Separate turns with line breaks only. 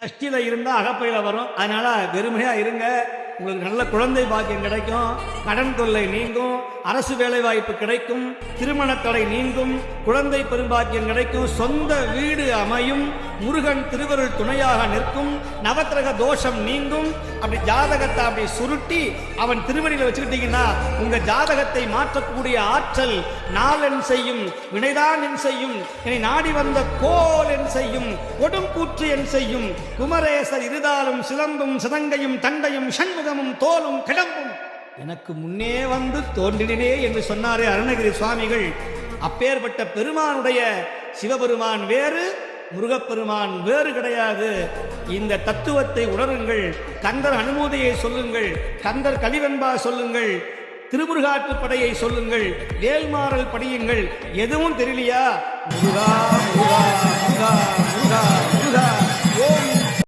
கஷ்டில இருந்தால் அகப்பையில வரும். அதனால வெறுமையா இருங்க. உங்களுக்கு நல்ல குழந்தை பாக்கியம் கிடைக்கும், கடன் தொல்லை நீங்கும், அரசு வேலை வாய்ப்பு கிடைக்கும், திருமண தடை நீங்கும், குழந்தை பெரும்பாக்கியம் கிடைக்கும், சொந்த வீடு அமையும், முருகன் திருவருள் துணையாக நிற்கும், நவக்கிரக தோஷம் நீங்கும். அப்படி ஜாதகத்தை அப்படி சுருட்டி அவன் திருவடியில் வச்சுக்கிட்டீங்கன்னா உங்க ஜாதகத்தை மாற்றக்கூடிய ஆற்றல் நாளென் செய்யும், வினைதான் என் செய்யும், என்னை நாடி வந்த கோல் என் செய்யும், கொடும் கூற்று என் செய்யும், குமரேசர் இருதாலும் சிலம்பும் சிதங்கையும் தண்டையும் சண்முகமும் தோலும் கிளம்பும் எனக்கு முன்னே வந்து தோன்றினே என்று சொன்னாரே அருணகிரி சுவாமிகள். அப்பேற்பட்ட பெருமானுடைய சிவபெருமான் வேறு, முருகப்பெருமான் வேறு கிடையாது. இந்த தத்துவத்தை உணருங்கள். கந்தர் அனுமதியை சொல்லுங்கள், கந்தர் கலிவெண்பா சொல்லுங்கள், திருமுருகாற்று படையை சொல்லுங்கள், வேல்மாறல் படியுங்கள். எதுவும் தெரியலையா? முருகா முருகா முருகா முருகா முருகா